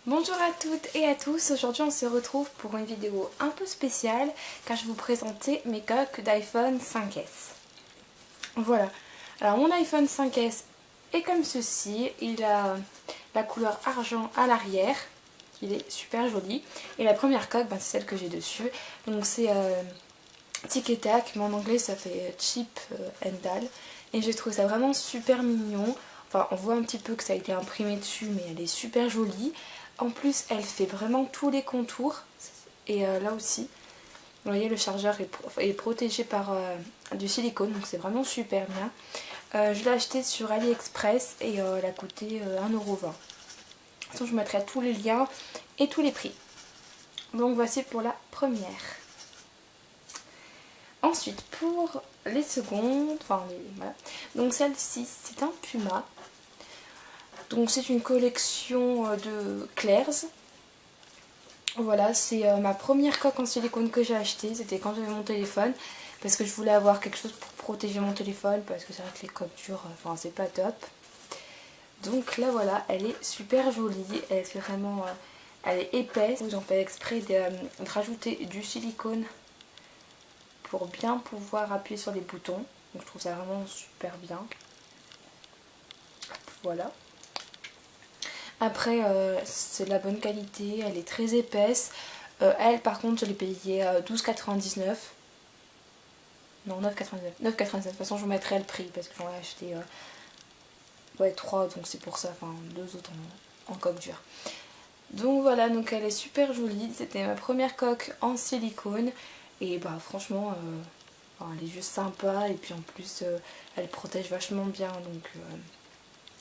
Bonjour à toutes et à tous, aujourd'hui on se retrouve pour une vidéo un peu spéciale car je vais vous présenter mes coques d'iPhone 5S. Voilà, alors mon iPhone 5S est comme ceci, il a la couleur argent à l'arrière, il est super joli. Et la première coque, c'est celle que j'ai dessus, donc c'est Tic et Tac, mais en anglais ça fait Chip and Dale. Et j'ai trouvé ça vraiment super mignon. Enfin, on voit un petit peu que ça a été imprimé dessus, mais elle est super jolie. En plus, elle fait vraiment tous les contours. Et là aussi, vous voyez, le chargeur est protégé par du silicone, donc c'est vraiment super bien. Je l'ai acheté sur AliExpress et elle a coûté 1,20 €. De toute façon, je vous mettrai tous les liens et tous les prix. Donc voici pour la première. Ensuite, pour les secondes, voilà. Donc celle-ci, c'est un Puma. Donc c'est une collection de Claire's. Voilà, c'est ma première coque en silicone que j'ai achetée. C'était quand j'avais mon téléphone. Parce que je voulais avoir quelque chose pour protéger mon téléphone. Parce que c'est vrai que les coques dures, c'est pas top. Donc là voilà, elle est super jolie. Elle est vraiment, elle est épaisse. Ils ont fait exprès de rajouter du silicone pour bien pouvoir appuyer sur les boutons. Donc je trouve ça vraiment super bien. Voilà. Après c'est de la bonne qualité, elle est très épaisse. Elle par contre je l'ai payée 12,99 €. Non, 9,99 €. 9,99 €. De toute façon je vous mettrai le prix parce que j'en ai acheté 3, donc c'est pour ça. Enfin 2 autres en coque dure. Donc voilà, donc elle est super jolie. C'était ma première coque en silicone. Et franchement elle est juste sympa. Et puis en plus elle protège vachement bien. Donc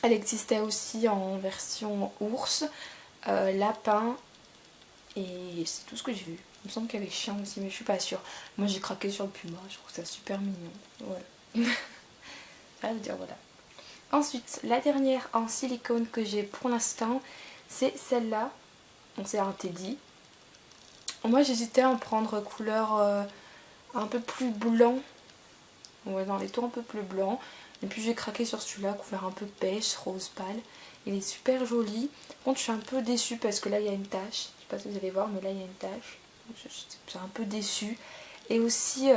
elle existait aussi en version ours, lapin, et c'est tout ce que j'ai vu. Il me semble qu'il y avait chien aussi, mais je suis pas sûre. Moi j'ai craqué sur le Puma, je trouve ça super mignon. Voilà. Ça veut dire voilà. Ensuite, la dernière en silicone que j'ai pour l'instant, c'est celle-là. Donc c'est un Teddy. Moi j'hésitais à en prendre couleur un peu plus blanc. Ouais, dans les tons un peu plus blancs. Et puis j'ai craqué sur celui-là, couvert un peu beige, rose pâle. Il est super joli. Par contre je suis un peu déçue parce que là il y a une tache. Je sais pas si vous allez voir, mais là il y a une tache. Je suis un peu déçue. Et aussi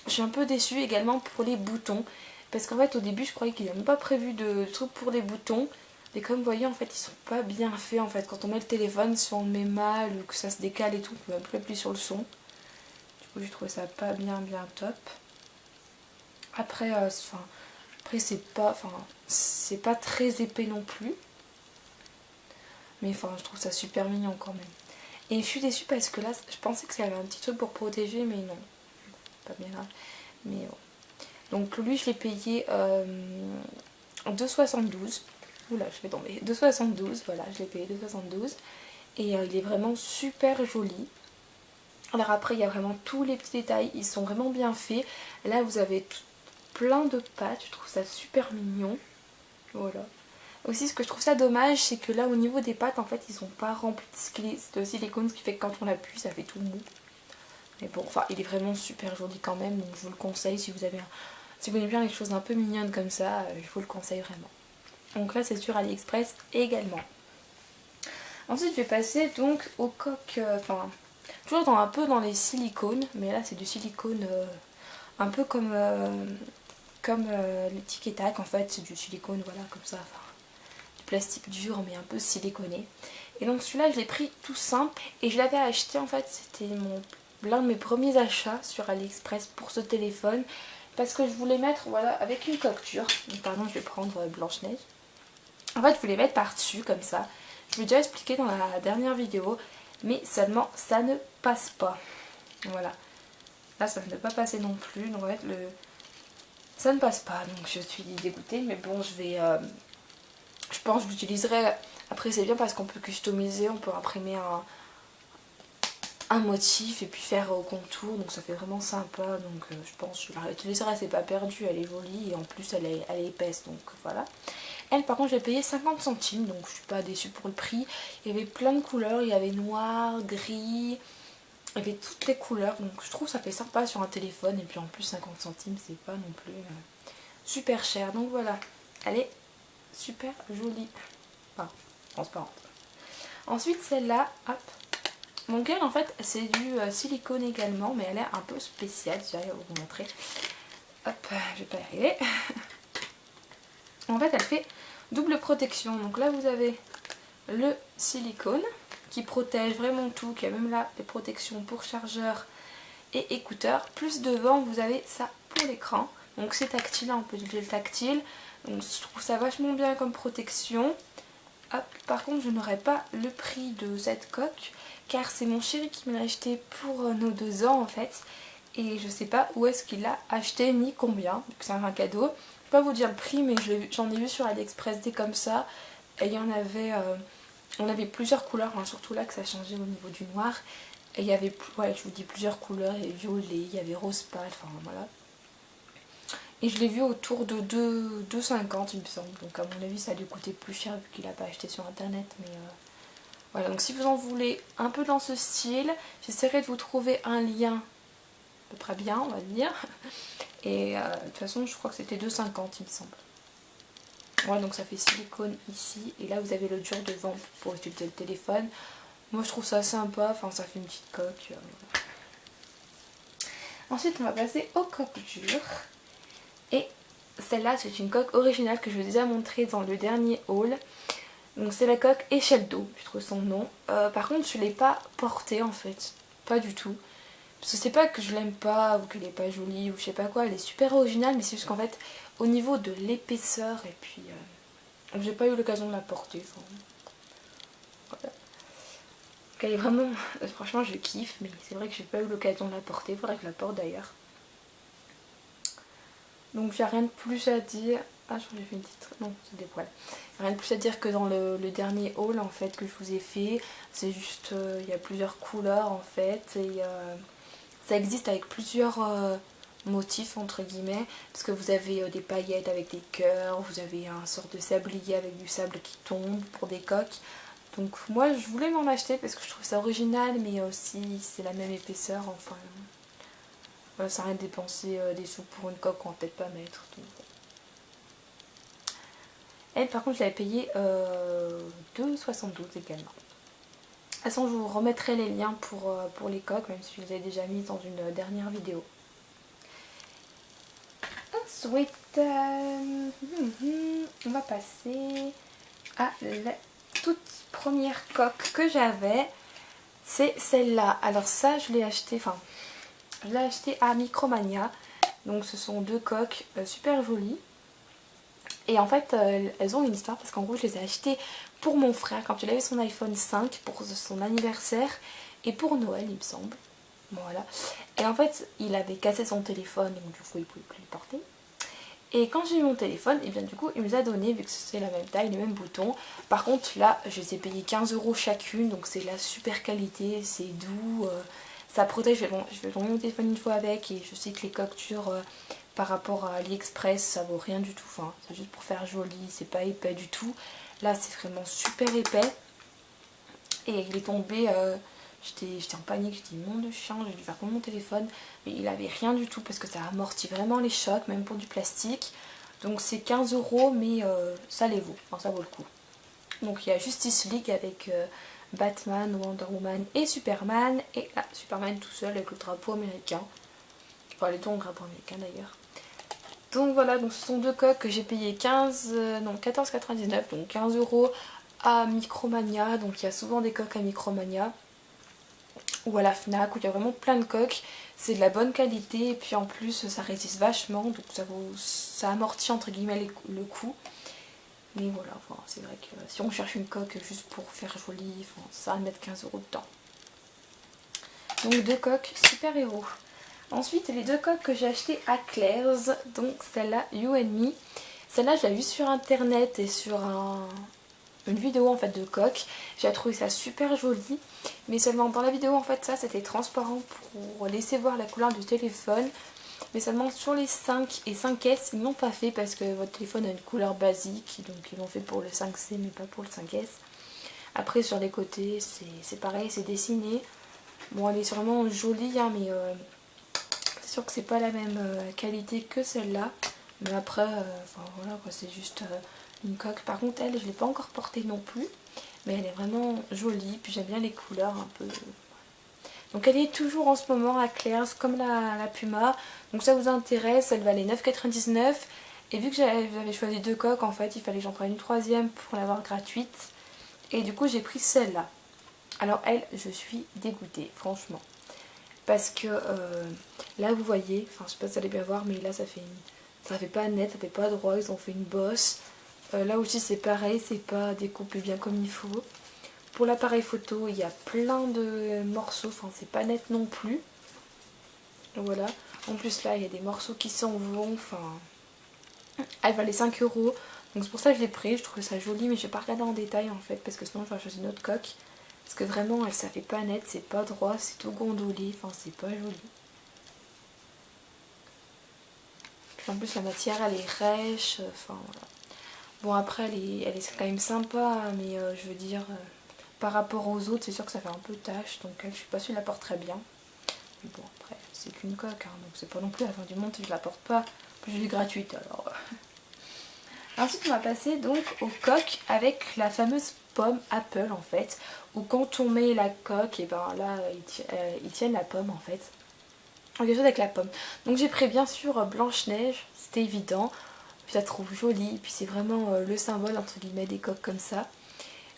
je suis un peu déçue également pour les boutons. Parce qu'en fait au début je croyais qu'ils n'avaient pas prévu de trucs pour les boutons. Mais comme vous voyez en fait ils sont pas bien faits en fait. Quand on met le téléphone, si on le met mal ou que ça se décale et tout, on peut même plus appuyer sur le son. Du coup j'ai trouvé ça pas bien top. Après, après c'est pas très épais non plus. Mais je trouve ça super mignon quand même. Et je suis déçue parce que là, je pensais que ça avait un petit truc pour protéger, mais non. Pas bien grave. Mais bon. Donc lui, je l'ai payé 2,72 €. Oula, je vais tomber. 2,72 €, voilà, je l'ai payé 2,72 €. Et il est vraiment super joli. Alors après, il y a vraiment tous les petits détails. Ils sont vraiment bien faits. Là, vous avez plein de pattes, je trouve ça super mignon. Voilà. Aussi ce que je trouve ça dommage, c'est que là au niveau des pattes en fait ils sont pas remplis de silicone, ce qui fait que quand on appuie ça fait tout mou. Mais bon, il est vraiment super joli quand même, donc je vous le conseille si vous aimez bien les choses un peu mignonnes comme ça, je vous le conseille vraiment. Donc là c'est sur AliExpress également. Ensuite je vais passer donc aux coques, toujours un peu dans les silicones, mais là c'est du silicone un peu comme le Tic et Tac en fait, c'est du silicone, voilà, comme ça, du plastique dur mais un peu siliconé. Et donc celui-là je l'ai pris tout simple et je l'avais acheté en fait, c'était l'un de mes premiers achats sur AliExpress pour ce téléphone parce que je voulais mettre, voilà, avec une coque dure. Donc pardon, je vais prendre Blanche-Neige. En fait je voulais mettre par dessus comme ça. Je vous l'ai déjà expliqué dans la dernière vidéo, mais seulement ça ne passe pas. Voilà. Là ça ne peut pas passer non plus, donc en fait ça ne passe pas, donc je suis dégoûtée, mais bon je pense que je l'utiliserai. Après c'est bien parce qu'on peut customiser, on peut imprimer un motif et puis faire au contour, donc ça fait vraiment sympa. Donc je pense que je la réutiliserai, c'est pas perdu, elle est jolie et en plus elle est épaisse, donc voilà. Elle par contre j'ai payé 50 centimes, donc je suis pas déçue pour le prix. Il y avait plein de couleurs, il y avait noir, gris, il y avait toutes les couleurs, donc je trouve que ça fait sympa sur un téléphone. Et puis en plus 50 centimes c'est pas non plus super cher, donc voilà, elle est super jolie, enfin transparente. Ensuite celle-là, hop. Donc elle en fait c'est du silicone également, mais elle est un peu spéciale, j'arrive à vous montrer. Hop, je vais pas y arriver. En fait elle fait double protection. Donc là vous avez le silicone qui protège vraiment tout, qui a même là des protections pour chargeur et écouteurs. Plus devant vous avez ça pour l'écran. Donc c'est tactile, on peut utiliser le tactile. Donc je trouve ça vachement bien comme protection. Hop, par contre je n'aurai pas le prix de cette coque car c'est mon chéri qui me l'a acheté pour nos 2 ans en fait. Et je sais pas où est-ce qu'il l'a acheté ni combien, vu que c'est un cadeau. Je peux pas vous dire le prix mais j'en ai vu sur AliExpress des comme ça. Et il y en avait, on avait plusieurs couleurs, hein, surtout là que ça changeait au niveau du noir. Et il y avait, ouais, je vous dis plusieurs couleurs, il y avait violet, il y avait rose pâle, enfin voilà. Et je l'ai vu autour de 2,50 il me semble. Donc à mon avis ça a dû coûter plus cher vu qu'il n'a pas acheté sur internet. Mais voilà, donc si vous en voulez un peu dans ce style, j'essaierai de vous trouver un lien à peu près bien on va dire. Et de toute façon je crois que c'était 2,50 il me semble. Ouais, donc ça fait silicone ici. Et là vous avez le dur devant pour utiliser le téléphone. Moi je trouve ça sympa, enfin ça fait une petite coque. Ensuite on va passer aux coques dures. Et celle-là c'est une coque originale que je vous ai déjà montrée dans le dernier haul. Donc c'est la coque échelle d'eau, je trouve son nom. Par contre je ne l'ai pas portée en fait, pas du tout. Parce que c'est pas que je l'aime pas ou qu'elle est pas jolie ou je sais pas quoi, elle est super originale. Mais c'est juste qu'en fait au niveau de l'épaisseur et puis j'ai pas eu l'occasion de la porter. Enfin, voilà. Elle est vraiment, franchement je kiffe, mais c'est vrai que j'ai pas eu l'occasion de la porter, il faudrait que je la porte d'ailleurs. Donc j'ai rien de plus à dire. Ah je crois que j'ai fait une petite... Non c'est des poils. Rien de plus à dire que dans le dernier haul en fait que je vous ai fait. C'est juste, il y a plusieurs couleurs en fait. Et ça existe avec plusieurs motifs entre guillemets. Parce que vous avez des paillettes avec des cœurs. Vous avez un sort de sablier avec du sable qui tombe pour des coques. Donc moi je voulais m'en acheter parce que je trouve ça original. Mais aussi c'est la même épaisseur enfin... Voilà, ça sert à rien de dépenser des sous pour une coque qu'on va peut-être pas mettre. Donc. Elle par contre je l'avais payé 2,72 également. De toute façon je vous remettrai les liens pour les coques, même si je les ai déjà mis dans une dernière vidéo. Ensuite on va passer à la toute première coque que j'avais. C'est celle-là. Alors ça je l'ai acheté, enfin je l'ai acheté à Micromania. Donc ce sont 2 coques super jolies. Et en fait elles ont une histoire parce qu'en gros je les ai achetées pour mon frère quand il avait son iPhone 5 pour son anniversaire et pour Noël il me semble. Voilà. Et en fait il avait cassé son téléphone donc du coup il pouvait plus le porter. Et quand j'ai eu mon téléphone, et bien du coup il me les a donné vu que c'est la même taille, les mêmes boutons. Par contre là je les ai payés 15 € chacune, donc c'est de la super qualité, c'est doux, ça protège, je vais tourner mon téléphone une fois avec et je sais que les coques dures par rapport à AliExpress ça vaut rien du tout, enfin c'est juste pour faire joli, c'est pas épais du tout. Là c'est vraiment super épais et il est tombé, j'étais en panique, j'ai dit mon de chien, j'ai dû faire comme mon téléphone, mais il avait rien du tout parce que ça amortit vraiment les chocs, même pour du plastique. Donc c'est 15 € mais ça les vaut, enfin ça vaut le coup. Donc il y a Justice League avec Batman, Wonder Woman et Superman, et là Superman tout seul avec le drapeau américain, enfin les deux ont le drapeau américain d'ailleurs. Donc voilà, donc ce sont 2 coques que j'ai payé 14,99, donc 15 € à Micromania. Donc il y a souvent des coques à Micromania ou à la Fnac où il y a vraiment plein de coques. C'est de la bonne qualité et puis en plus ça résiste vachement, donc ça amortit entre guillemets le coût. Mais voilà, enfin, c'est vrai que si on cherche une coque juste pour faire joli, enfin, ça va mettre 15 € dedans. Donc 2 coques super héros. Ensuite les 2 coques que j'ai achetées à Claire's, donc celle-là You and Me. Celle-là je l'ai vue sur internet et sur une vidéo en fait de coque. J'ai trouvé ça super joli, mais seulement dans la vidéo en fait ça c'était transparent pour laisser voir la couleur du téléphone. Mais seulement sur les 5 et 5S ils n'ont pas fait parce que votre téléphone a une couleur basique, donc ils l'ont fait pour le 5C mais pas pour le 5S. Après sur les côtés c'est pareil, c'est dessiné. Bon elle est sûrement jolie hein, mais c'est sûr que c'est pas la même qualité que celle-là. Mais après, enfin voilà quoi, c'est juste une coque. Par contre elle, je l'ai pas encore portée non plus. mais elle est vraiment jolie, puis j'aime bien les couleurs un peu. Donc elle est toujours en ce moment à Claire's comme la Puma, donc ça vous intéresse, elle valait 9,99 €. Et vu que j'avais choisi 2 coques, en fait il fallait que j'en prenne une troisième pour l'avoir gratuite, et du coup j'ai pris celle-là. Alors elle, je suis dégoûtée franchement, parce que là vous voyez, enfin je sais pas si vous allez bien voir, mais là ça fait pas net, ça fait pas droit, ils ont fait une bosse. Là aussi c'est pareil, c'est pas découpé bien comme il faut. Pour l'appareil photo, il y a plein de morceaux, enfin c'est pas net non plus. Voilà. En plus là, il y a des morceaux qui s'en vont, enfin... Elle valait 5 €. Donc c'est pour ça que je l'ai pris, je trouvais ça joli, mais je vais pas regarder en détail en fait, parce que sinon j'aurais choisi une autre coque. Parce que vraiment, ça fait pas net, c'est pas droit, c'est tout gondolé, enfin c'est pas joli. Puis en plus la matière elle est rêche, enfin voilà. Bon après elle est quand même sympa, mais je veux dire... par rapport aux autres, c'est sûr que ça fait un peu tache, donc je suis pas sûre que je la porte très bien. Mais bon, après, c'est qu'une coque, hein, donc c'est pas non plus la fin du monde si je la porte pas. Plus je l'ai gratuite alors. Ensuite, on va passer donc aux coques avec la fameuse pomme Apple en fait, où quand on met la coque, et ben là, ils tiennent la pomme en fait. Quelque chose avec la pomme. Donc j'ai pris bien sûr Blanche-Neige, c'était évident. Puis je la trouve jolie, et puis c'est vraiment le symbole entre guillemets des coques comme ça.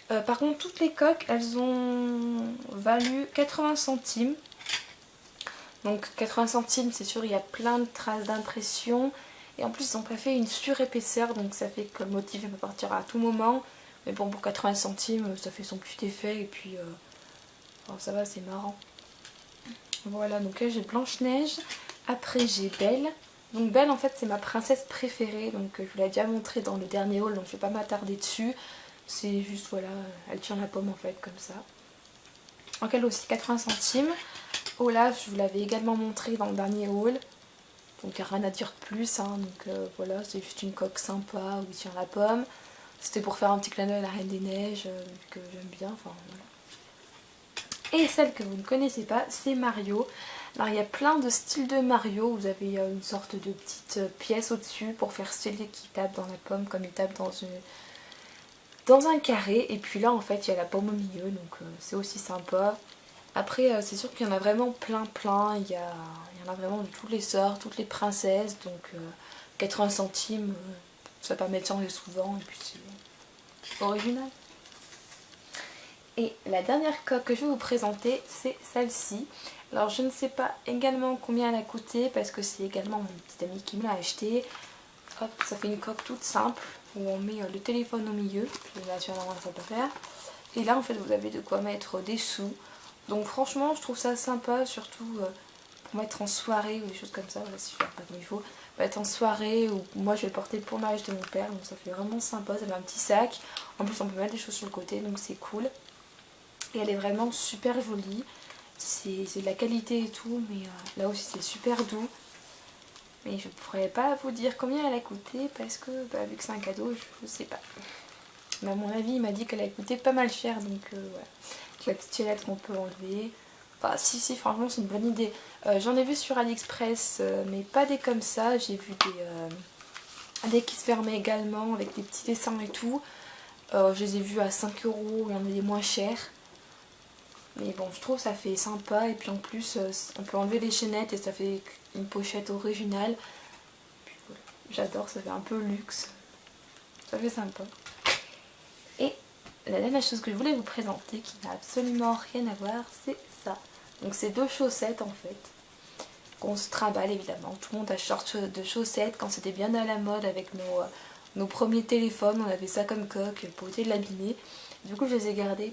Par contre toutes les coques elles ont valu 80 centimes. Donc 80 centimes c'est sûr il y a plein de traces d'impression. Et en plus ils n'ont pas fait une surépaisseur, donc ça fait que le motif peut partir à tout moment. Mais bon pour 80 centimes ça fait son petit effet et puis enfin, ça va, c'est marrant. Voilà, donc là j'ai Blanche-Neige, après j'ai Belle. Donc Belle en fait c'est ma princesse préférée, donc je vous l'ai déjà montré dans le dernier haul, donc je vais pas m'attarder dessus. C'est juste, voilà, elle tient la pomme en fait, comme ça. Donc elle aussi 80 centimes. Olaf, je vous l'avais également montré dans le dernier haul. Donc il n'y a rien à dire de plus, hein. Donc voilà, c'est juste une coque sympa où il tient la pomme. C'était pour faire un petit clin d'œil à la Reine des Neiges, que j'aime bien, enfin voilà. Et celle que vous ne connaissez pas, c'est Mario. Alors il y a plein de styles de Mario. Vous avez une sorte de petite pièce au-dessus pour faire style qui tape dans la pomme comme il tape dans un carré. Et puis là en fait il y a la pomme au milieu, donc c'est aussi sympa. Après c'est sûr qu'il y en a vraiment plein. Il y en a vraiment de toutes les sortes, toutes les princesses. Donc 80 centimes, ça permet de changer souvent et puis c'est original. Et la dernière coque que je vais vous présenter, c'est celle-ci. Alors je ne sais pas également combien elle a coûté parce que c'est également mon petit ami qui me l'a acheté. Hop, ça fait une coque toute simple où on met le téléphone au milieu. Là sur la main ça peut faire. Et là en fait vous avez de quoi mettre des sous. Donc franchement je trouve ça sympa, surtout pour mettre en soirée ou des choses comme ça. Voilà, si je fais pas comme il faut. Mettre en soirée, ou moi je vais le porter pour le mariage de mon père. Donc ça fait vraiment sympa, ça fait un petit sac. En plus on peut mettre des choses sur le côté donc c'est cool. Et elle est vraiment super jolie. C'est de la qualité et tout, mais là aussi c'est super doux. Mais je pourrais pas vous dire combien elle a coûté parce que vu que c'est un cadeau, je sais pas. Mais à mon avis il m'a dit qu'elle a coûté pas mal cher, donc voilà. La petite chaînette qu'on peut enlever. Enfin si franchement c'est une bonne idée. J'en ai vu sur AliExpress mais pas des comme ça. J'ai vu des qui se fermaient également avec des petits dessins et tout. Je les ai vus à 5 €, il y en a des moins chers. Mais bon, je trouve ça fait sympa et puis en plus on peut enlever les chaînettes et ça fait une pochette originale. Voilà. J'adore, ça fait un peu luxe. Ça fait sympa. Et la dernière chose que je voulais vous présenter qui n'a absolument rien à voir, c'est ça. Donc c'est 2 chaussettes en fait. Qu'on se trimballe évidemment. Tout le monde a sorte de chaussettes quand c'était bien à la mode avec nos premiers téléphones. On avait ça comme coque pour éviter de l'abîmer. Du coup je les ai gardées.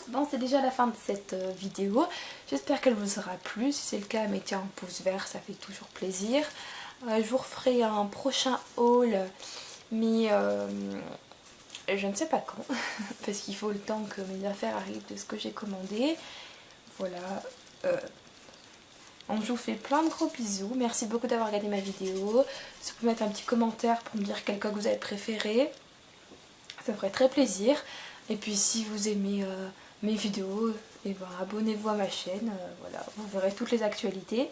Bon, c'est déjà la fin de cette vidéo. J'espère qu'elle vous aura plu. Si c'est le cas, mettez un pouce vert, ça fait toujours plaisir. Je vous referai un prochain haul, mais je ne sais pas quand, parce qu'il faut le temps que mes affaires arrivent de ce que j'ai commandé. Voilà. Donc je vous fais plein de gros bisous. Merci beaucoup d'avoir regardé ma vidéo. Si vous pouvez mettre un petit commentaire pour me dire quel coque vous avez préféré, ça me ferait très plaisir. Et puis si vous aimez mes vidéos, et ben, abonnez-vous à ma chaîne, voilà, vous verrez toutes les actualités.